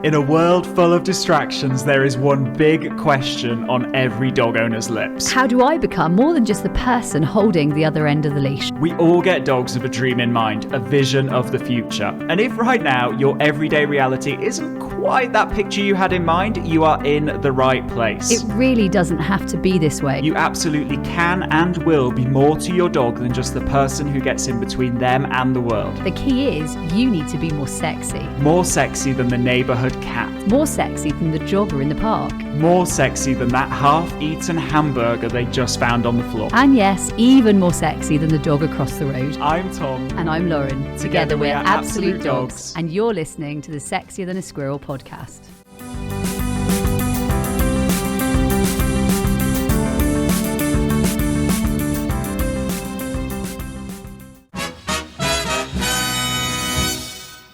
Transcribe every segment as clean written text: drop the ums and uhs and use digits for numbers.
In a world full of distractions, there is one big question on every dog owner's lips. How do I become more than just the person holding the other end of the leash? We all get dogs with a dream in mind, a vision of the future. And if right now your everyday reality isn't quite that picture you had in mind, you are in the right place. It really doesn't have to be this way. You absolutely can and will be more to your dog than just the person who gets in between them and the world. The key is you need to be more sexy. More sexy than the neighbourhood cat. More sexy than the jogger in the park. More sexy than that half-eaten hamburger they just found on the floor. And yes, even more sexy than the dog across the road. I'm Tom. And I'm Lauren. Together we're Absolute Dogs. And you're listening to the Sexier Than a Squirrel podcast.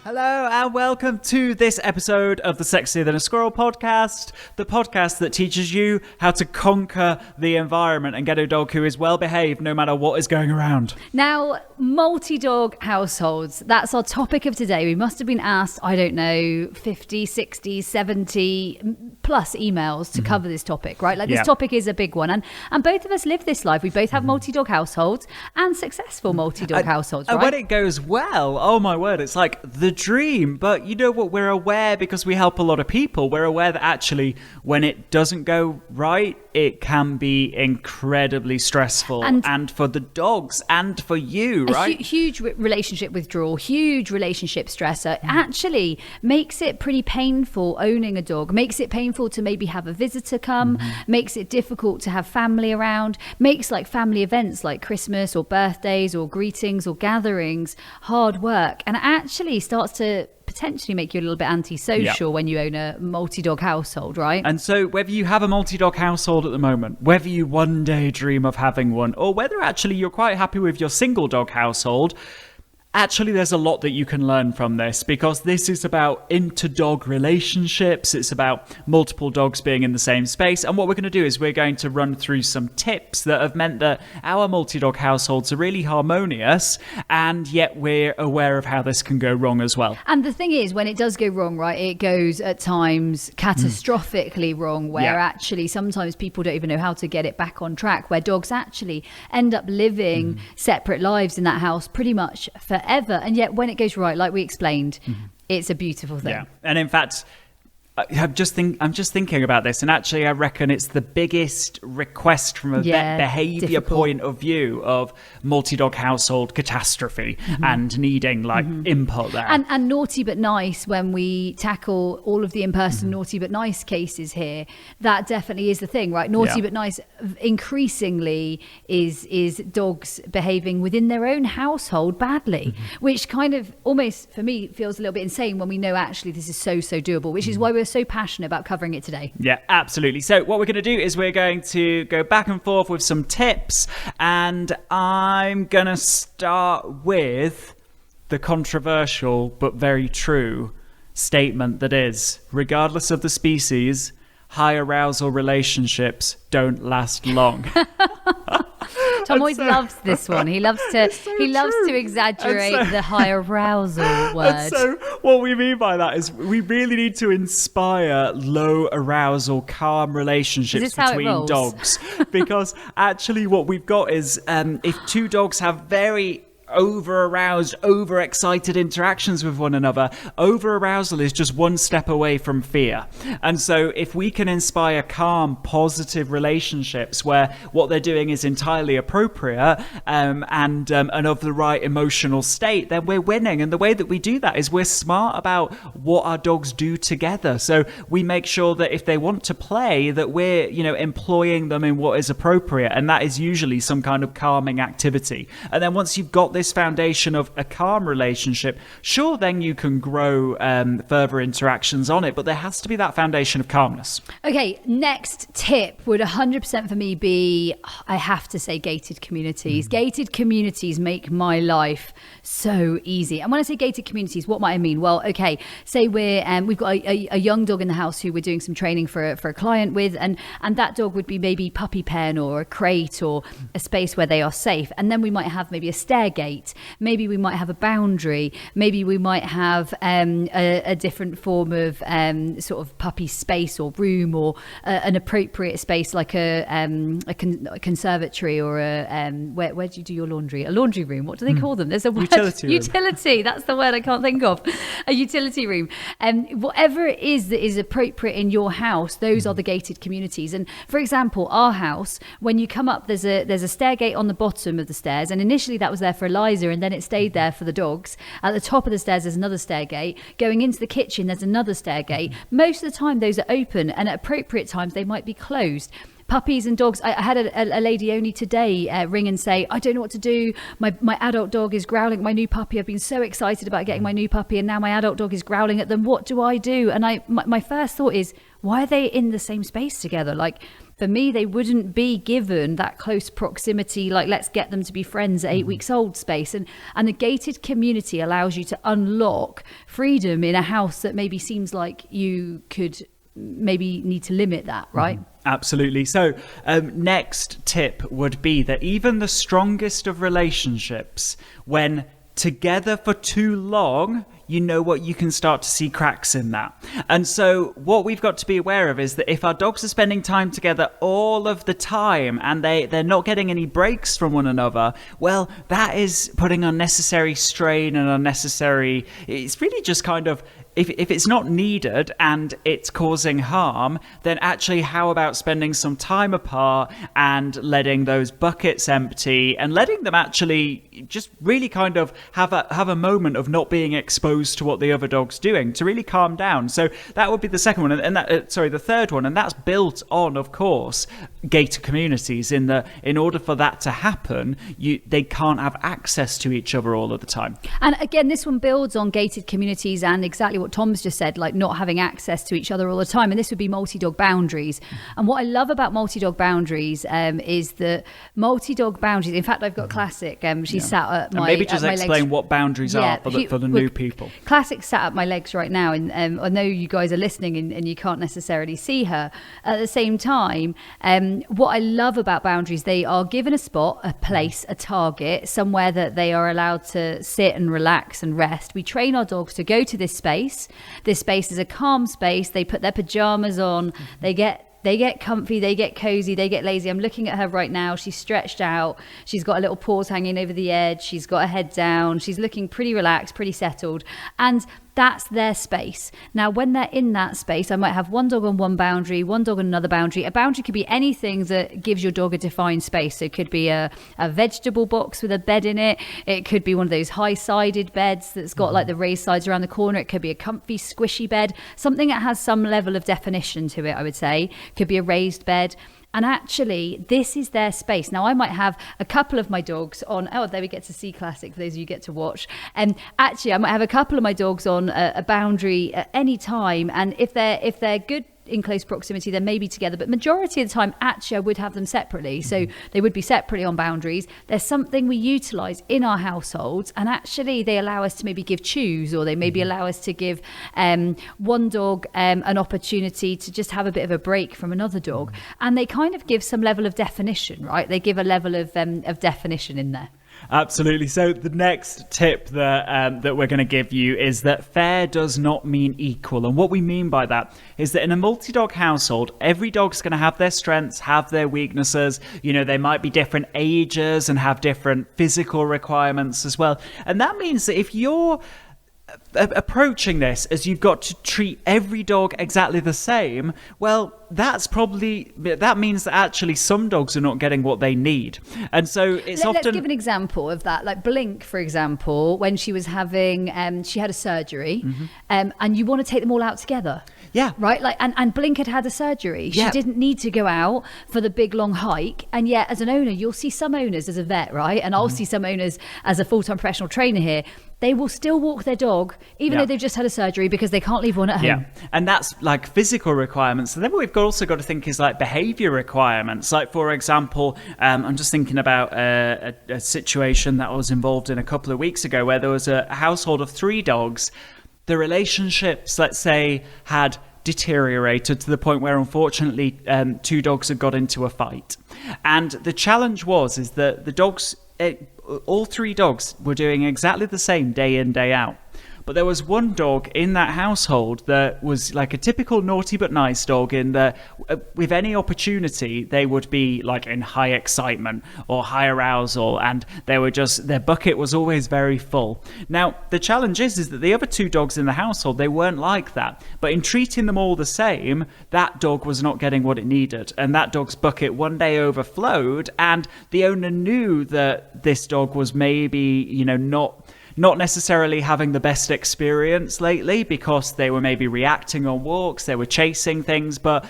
Hello and welcome to this episode of the Sexier Than a Squirrel podcast, the podcast that teaches you how to conquer the environment and get a dog who is well behaved no matter what is going around. Now, multi-dog households, that's our topic of today. We must have been asked, I don't know, 50, 60, 70 plus emails to cover this topic, right? Like this topic is a big one. And both of us live this life. We both have multi-dog households and successful multi-dog households, right? And when it goes well, oh my word, it's like the dream. But you know what? We're aware, because we help a lot of people, we're aware that actually when it doesn't go right, it can be incredibly stressful and for the dogs and for you, right? Huge relationship withdrawal, huge relationship stressor. Actually makes it pretty painful owning a dog, makes it painful to maybe have a visitor come, makes it difficult to have family around, makes like family events like Christmas or birthdays or greetings or gatherings hard work, and actually starts to potentially make you a little bit antisocial when you own a multi-dog household, right? And so whether you have a multi-dog household at the moment, whether you one day dream of having one, or whether actually you're quite happy with your single dog household, actually, there's a lot that you can learn from this, because this is about inter-dog relationships. It's about multiple dogs being in the same space. And what we're going to do is we're going to run through some tips that have meant that our multi-dog households are really harmonious, and yet we're aware of how this can go wrong as well. And the thing is, when it does go wrong, right, it goes at times catastrophically wrong, where actually sometimes people don't even know how to get it back on track, where dogs actually end up living separate lives in that house pretty much forever. And yet when it goes right, like we explained, it's a beautiful thing. Yeah. And in fact, I'm just thinking about this, and actually I reckon it's the biggest request from a vet behavior point of view of multi-dog household catastrophe and needing like input there. And naughty but nice, when we tackle all of the in-person naughty but nice cases here, that definitely is the thing, right? Naughty but nice increasingly is dogs behaving within their own household badly, which kind of almost for me feels a little bit insane when we know actually this is so doable, which is why we're so passionate about covering it today. Yeah, absolutely. So what we're going to do is we're going to go back and forth with some tips, and I'm going to start with the controversial but very true statement that is, regardless of the species, high arousal relationships don't last long. Tom always loves this one. He loves to exaggerate the high arousal word. And so what we mean by that is we really need to inspire low arousal, calm relationships between dogs. Because actually what we've got is if two dogs have very over-aroused, over-excited interactions with one another, over-arousal is just one step away from fear. And so if we can inspire calm, positive relationships where what they're doing is entirely appropriate and of the right emotional state, then we're winning. And the way that we do that is we're smart about what our dogs do together. So we make sure that if they want to play, that we're, employing them in what is appropriate. And that is usually some kind of calming activity. And then once you've got this foundation of a calm relationship, sure, then you can grow further interactions on it, but there has to be that foundation of calmness. Okay, next tip would 100% for me be, I have to say, gated communities. Gated communities make my life so easy. And when I say gated communities, what might I mean? Well, okay, say we've got a young dog in the house who we're doing some training for a client with, and that dog would be maybe puppy pen or a crate or a space where they are safe. And then we might have maybe a stair gate gate. Maybe we might have a boundary. Maybe we might have a different form of sort of puppy space or room, or an appropriate space like a conservatory, or where do you do your laundry? A laundry room. What do they call them? There's a word. Utility. That's the word I can't think of. A utility room. Whatever it is that is appropriate in your house, those are the gated communities. And for example, our house, when you come up, there's a stair gate on the bottom of the stairs, and initially that was there for Eliza, and then it stayed there for the dogs. At the top of the stairs there's another stair gate. Going into the kitchen there's another stair gate. Most of the time those are open, and at appropriate times they might be closed. Puppies and dogs. I had a lady only today ring and say, I don't know what to do. My adult dog is growling at my new puppy. I've been so excited about getting my new puppy, and now my adult dog is growling at them. What do I do? And my first thought is, why are they in the same space together? Like, for me, they wouldn't be given that close proximity, like let's get them to be friends at 8 weeks old space. And a gated community allows you to unlock freedom in a house that maybe seems like you could maybe need to limit that, right? Absolutely. So next tip would be that even the strongest of relationships, when together for too long, you know what, you can start to see cracks in that. And so what we've got to be aware of is that if our dogs are spending time together all of the time, and they're not getting any breaks from one another, well, that is putting unnecessary strain and unnecessary, it's really just kind of, if it's not needed and it's causing harm, then actually how about spending some time apart and letting those buckets empty, and letting them actually just really kind of have a moment of not being exposed to what the other dog's doing, to really calm down. So that would be the second one, and the third one, and that's built on, of course, gated communities. In order for that to happen, they can't have access to each other all of the time. And again, this one builds on gated communities and exactly what Tom's just said, like not having access to each other all the time. And this would be multi-dog boundaries. And what I love about multi-dog boundaries is that multi-dog boundaries, in fact, I've got Classic. She's sat at my maybe just explain legs. What boundaries are for the new people. Classic sat at my legs right now, and I know you guys are listening and you can't necessarily see her. At the same time, what I love about boundaries, they are given a spot, a place, a target, somewhere that they are allowed to sit and relax and rest. We train our dogs to go to this space. This space is a calm space. They put their pajamas on. They get comfy, they get cozy, they get lazy. I'm looking at her right now. She's stretched out. She's got a little paws hanging over the edge. She's got her head down. She's looking pretty relaxed, pretty settled. And that's their space. Now, when they're in that space, I might have one dog on one boundary, one dog on another boundary. A boundary could be anything that gives your dog a defined space. So it could be a vegetable box with a bed in it. It could be one of those high-sided beds that's got like the raised sides around the corner. It could be a comfy, squishy bed, something that has some level of definition to it, I would say. Could be a raised bed. And actually, this is their space. Now, I might have a couple of my dogs on, there we get to see Classic, for those of you who get to watch. And actually, I might have a couple of my dogs on a boundary at any time. And if they're good in close proximity, then maybe together, but majority of the time actually I would have them separately, so they would be separately on boundaries. There's something we utilize in our households, and actually they allow us to maybe give chews, or they maybe allow us to give one dog an opportunity to just have a bit of a break from another dog, and they kind of give some level of definition, right? They give a level of definition in there. Absolutely. So the next tip that we're going to give you is that fair does not mean equal. And what we mean by that is that in a multi-dog household, every dog's going to have their strengths, have their weaknesses. You know, they might be different ages and have different physical requirements as well. And that means that if you're approaching this as you've got to treat every dog exactly the same, well, that means that actually some dogs are not getting what they need. And so let's give an example of that. Like Blink, for example, when she was having she had a surgery, and you want to take them all out together. Yeah. Right? Like and Blink had a surgery. She didn't need to go out for the big long hike. And yet as an owner, you'll see some owners as a vet, right? And I'll see some owners as a full-time professional trainer here. They will still walk their dog, even though they've just had a surgery, because they can't leave one at home. Yeah, and that's like physical requirements. And then what we've also got to think is like behavior requirements. Like, for example, I'm just thinking about a situation that I was involved in a couple of weeks ago where there was a household of 3 dogs. The relationships, let's say, had deteriorated to the point where, unfortunately, 2 dogs had got into a fight. And the challenge is that the dogs... all 3 dogs were doing exactly the same day in, day out. But there was one dog in that household that was like a typical naughty but nice dog, in that with any opportunity they would be like in high excitement or high arousal, and their bucket was always very full. Now the challenge is that the other 2 dogs in the household, they weren't like that, but in treating them all the same, that dog was not getting what it needed, and that dog's bucket one day overflowed, and the owner knew that this dog was maybe, not necessarily having the best experience lately, because they were maybe reacting on walks, they were chasing things, but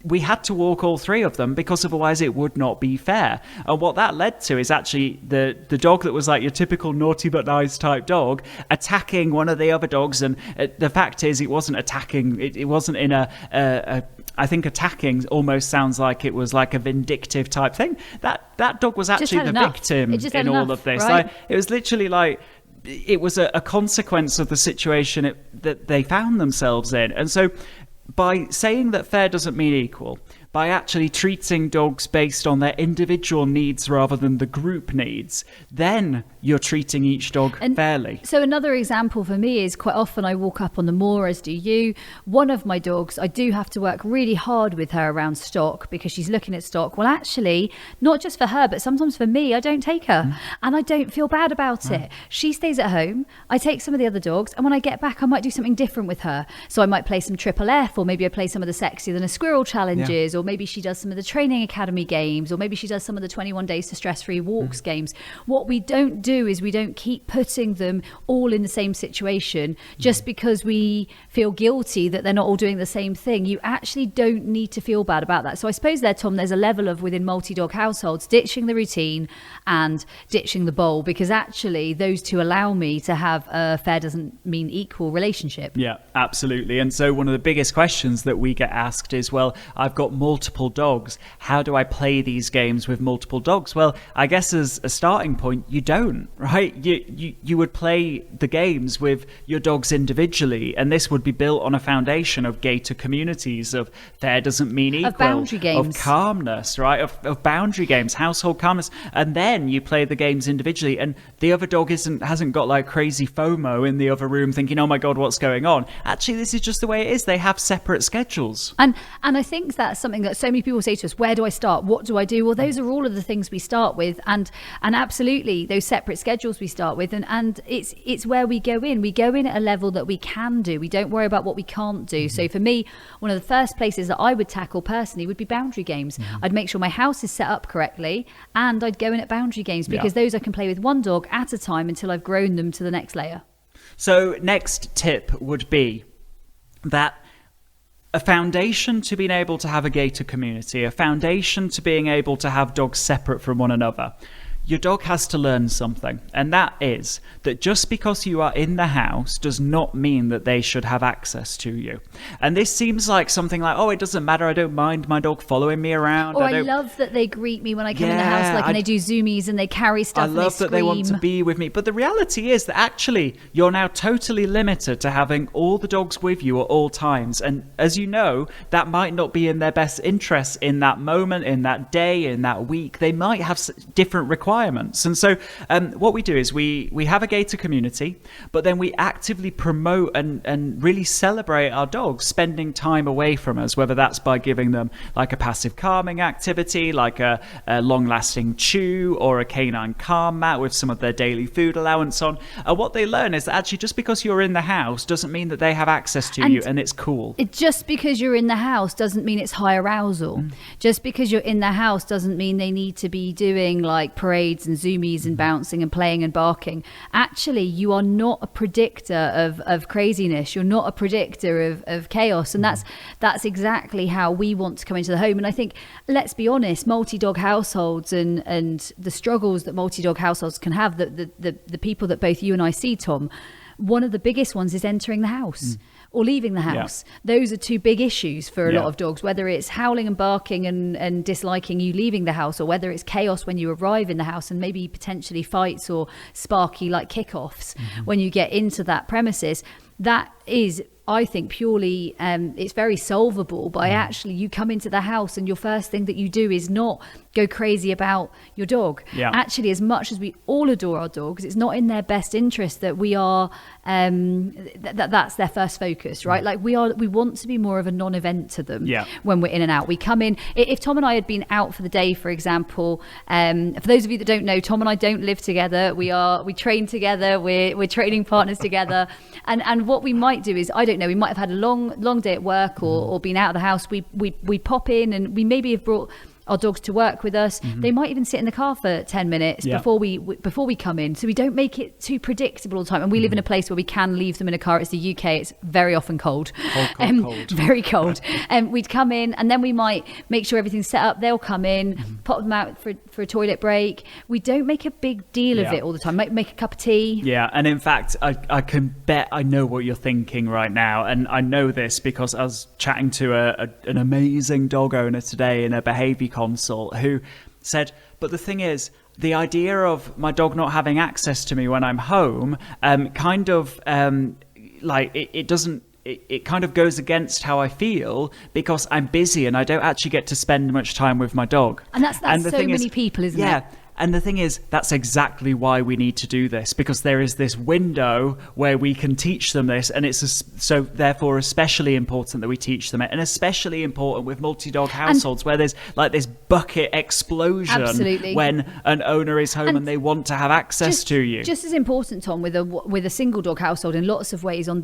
we had to walk all 3 of them because otherwise it would not be fair. And what that led to is actually the dog that was like your typical naughty but nice type dog attacking one of the other dogs. And the fact is, it wasn't attacking, it wasn't in I think attacking almost sounds like it was like a vindictive type thing. That dog was actually the victim in all of this. Right? It was literally like, it was a consequence of the situation that they found themselves in. And so by saying that fair doesn't mean equal, by actually treating dogs based on their individual needs rather than the group needs, then you're treating each dog fairly. So another example for me is, quite often I walk up on the moor, as do you. One of my dogs, I do have to work really hard with her around stock because she's looking at stock. Well, actually, not just for her, but sometimes for me, I don't take her and I don't feel bad about it. She stays at home. I take some of the other dogs, and when I get back, I might do something different with her. So I might play some Triple F, or maybe I play some of the Sexier than a Squirrel challenges, or maybe she does some of the training academy games, or maybe she does some of the 21 days to stress-free walks games. What we don't do is we don't keep putting them all in the same situation just because we feel guilty that they're not all doing the same thing. You actually don't need to feel bad about that. So I suppose there, Tom, there's a level of, within multi-dog households, ditching the routine and ditching the bowl, because actually those 2 allow me to have a fair doesn't mean equal relationship. Yeah, absolutely. And so one of the biggest questions that we get asked is, well, I've got multiple dogs. How do I play these games with multiple dogs? Well, I guess as a starting point, you don't, right? You would play the games with your dogs individually, and this would be built on a foundation of gator communities, of fair doesn't mean equal, of boundary games, of calmness, right? Of boundary games, household calmness, and then you play the games individually, and the other dog hasn't got like crazy FOMO in the other room thinking, oh my god, what's going on? Actually, this is just the way it is. They have separate schedules. And I think that's something that so many people say to us, where do I start? What do I do? Well, those are all of the things we start with, and absolutely those separate schedules we start with, and it's where we go in. We go in at a level that we can do. We don't worry about what we can't do. So for me, one of the first places that I would tackle personally would be boundary games. I'd make sure my house is set up correctly, and I'd go in at boundary games, because those I can play with one dog at a time until I've grown them to the next layer. So next tip would be that a foundation to being able to have a gator community, a foundation to being able to have dogs separate from one another, your dog has to learn something, and that is that just because you are in the house does not mean that they should have access to you. And this seems like something like, oh, it doesn't matter, I don't mind my dog following me around. Or I love that they greet me when I come in the house, like, and they do zoomies and they carry stuff and they scream. I love that they want to be with me. But the reality is that actually you're now totally limited to having all the dogs with you at all times. And as you know, that might not be in their best interests in that moment, in that day, in that week. They might have different requirements. And so what we do is we have a gator community, but then we actively promote and really celebrate our dogs spending time away from us, whether that's by giving them like a passive calming activity, like a long-lasting chew or a canine calm mat with some of their daily food allowance on. What they learn is that actually just because you're in the house doesn't mean that they have access to you, and it's cool. Just because you're in the house doesn't mean it's high arousal. Just because you're in the house doesn't mean they need to be doing like parades and zoomies and bouncing and playing and barking. Actually, you are not a predictor of craziness. You're not a predictor of chaos. And that's exactly how we want to come into the home. And I think, let's be honest, multi-dog households and the struggles that multi-dog households can have, the people that both you and I see, Tom, one of the biggest ones is entering the house. Or leaving the house. Those are 2 big issues for a lot of dogs, whether it's howling and barking and disliking you leaving the house, or whether it's chaos when you arrive in the house and maybe potentially fights or sparky like kickoffs when you get into that premises. That is, I think, purely it's very solvable by actually you come into the house and your first thing that you do is not go crazy about your dog. Actually, as much as we all adore our dogs, it's not in their best interest that we are that's their first focus, right? Like we want to be more of a non-event to them when we're in and out. We come in, if Tom and I had been out for the day, for example, for those of you that don't know, Tom and I don't live together. We train together, we're training partners together, and what we might do is, I don't know, we might have had a long day at work or been out of the house. We pop in, and we maybe have brought our dogs to work with us. They might even sit in the car for 10 minutes before we come in, so we don't make it too predictable all the time. And we live in a place where we can leave them in a car. It's the UK, it's very often cold. Very cold. And we'd come in, and then we might make sure everything's set up. They'll come in, pop them out for a toilet break. We don't make a big deal of it all the time. Make a cup of tea. And in fact, I can bet I know what you're thinking right now, and I know this because I was chatting to an amazing dog owner today in a behaviour consult who said, but the thing is, the idea of my dog not having access to me when I'm home it kind of goes against how I feel, because I'm busy and I don't actually get to spend much time with my dog. And that's so many people, isn't it? And the thing is, that's exactly why we need to do this, because there is this window where we can teach them this, and so therefore especially important that we teach them it, and especially important with multi-dog households where there's like this bucket explosion when an owner is home and they want to have access to you. Just as important, Tom, with a single dog household in lots of ways in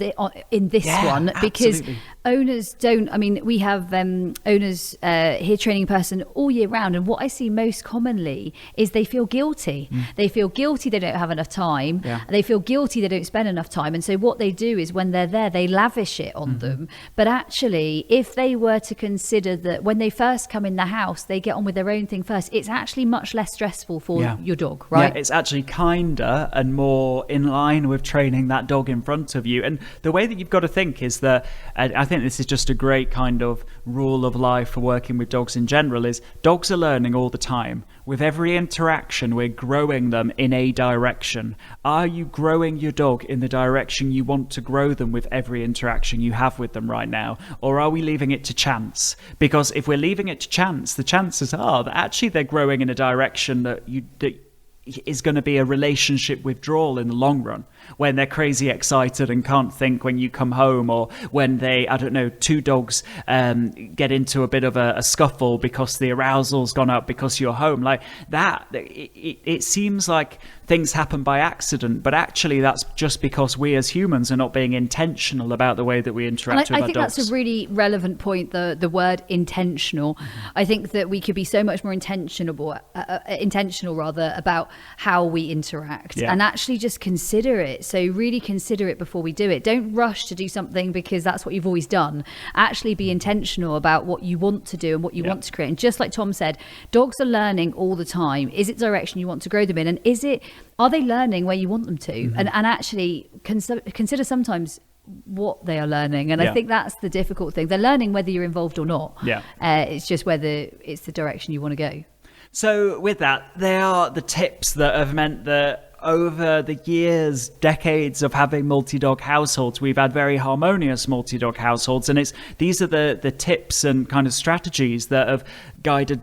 this one, because owners don't. I mean, we have owners here training a person all year round, and what I see most commonly is they feel guilty. They feel guilty they don't have enough time. They feel guilty they don't spend enough time. And so what they do is, when they're there, they lavish it on them. But actually, if they were to consider that when they first come in the house, they get on with their own thing first, it's actually much less stressful for your dog, right? It's actually kinder and more in line with training that dog in front of you. And the way that you've got to think is that, I think this is just a great kind of rule of life for working with dogs in general, is dogs are learning all the time. With every interaction, we're growing them in a direction. Are you growing your dog in the direction you want to grow them with every interaction you have with them right now? Or are we leaving it to chance? Because if we're leaving it to chance, the chances are that actually they're growing in a direction that is going to be a relationship withdrawal in the long run, when they're crazy excited and can't think when you come home, or when two dogs get into a bit of a scuffle because the arousal's gone up because you're home. Like that, it seems like things happen by accident, but actually that's just because we as humans are not being intentional about the way that we interact with our dogs. I think that's a really relevant point, the word intentional. I think that we could be so much more intentional about how we interact, and actually just consider it. So really consider it before we do it. Don't rush to do something because that's what you've always done. Actually be intentional about what you want to do and what you want to create. And just like Tom said, dogs are learning all the time. Is it direction you want to grow them in? And are they learning where you want them to? And actually consider sometimes what they are learning. And I think that's the difficult thing. They're learning whether you're involved or not. It's just whether it's the direction you want to go. So with that, they are the tips that have meant that over the years, decades of having multi-dog households, we've had very harmonious multi-dog households. And these are the tips and kind of strategies that have guided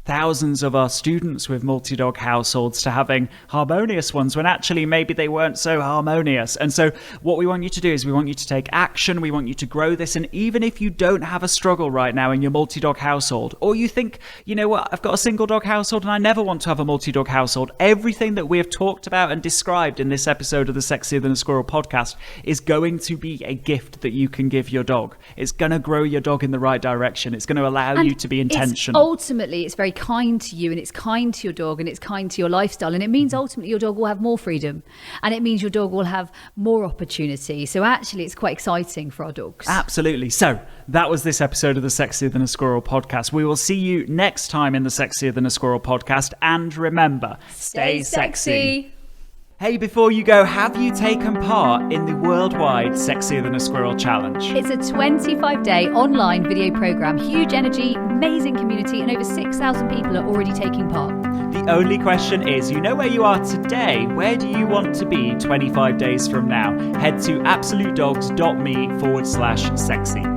thousands of our students with multi-dog households to having harmonious ones when actually maybe they weren't so harmonious. And so what we want you to do is we want you to take action. We want you to grow this. And even if you don't have a struggle right now in your multi-dog household, or you think, you know what, I've got a single dog household and I never want to have a multi-dog household, everything that we have talked about and described in this episode of the Sexier Than a Squirrel podcast is going to be a gift that you can give your dog. It's going to grow your dog in the right direction. It's going to allow you to be intentional. Ultimately, it's very kind to you, and it's kind to your dog, and it's kind to your lifestyle, and it means ultimately your dog will have more freedom, and it means your dog will have more opportunity. So actually it's quite exciting for our dogs. Absolutely. So that was this episode of the Sexier Than a Squirrel podcast. We will see you next time in the Sexier Than a Squirrel podcast, and remember, stay sexy. Hey, before you go, have you taken part in the worldwide Sexier Than a Squirrel challenge? It's a 25-day online video program, huge energy, amazing community, and over 6,000 people are already taking part. The only question is, you know where you are today, where do you want to be 25 days from now? Head to absolutedogs.me/sexy.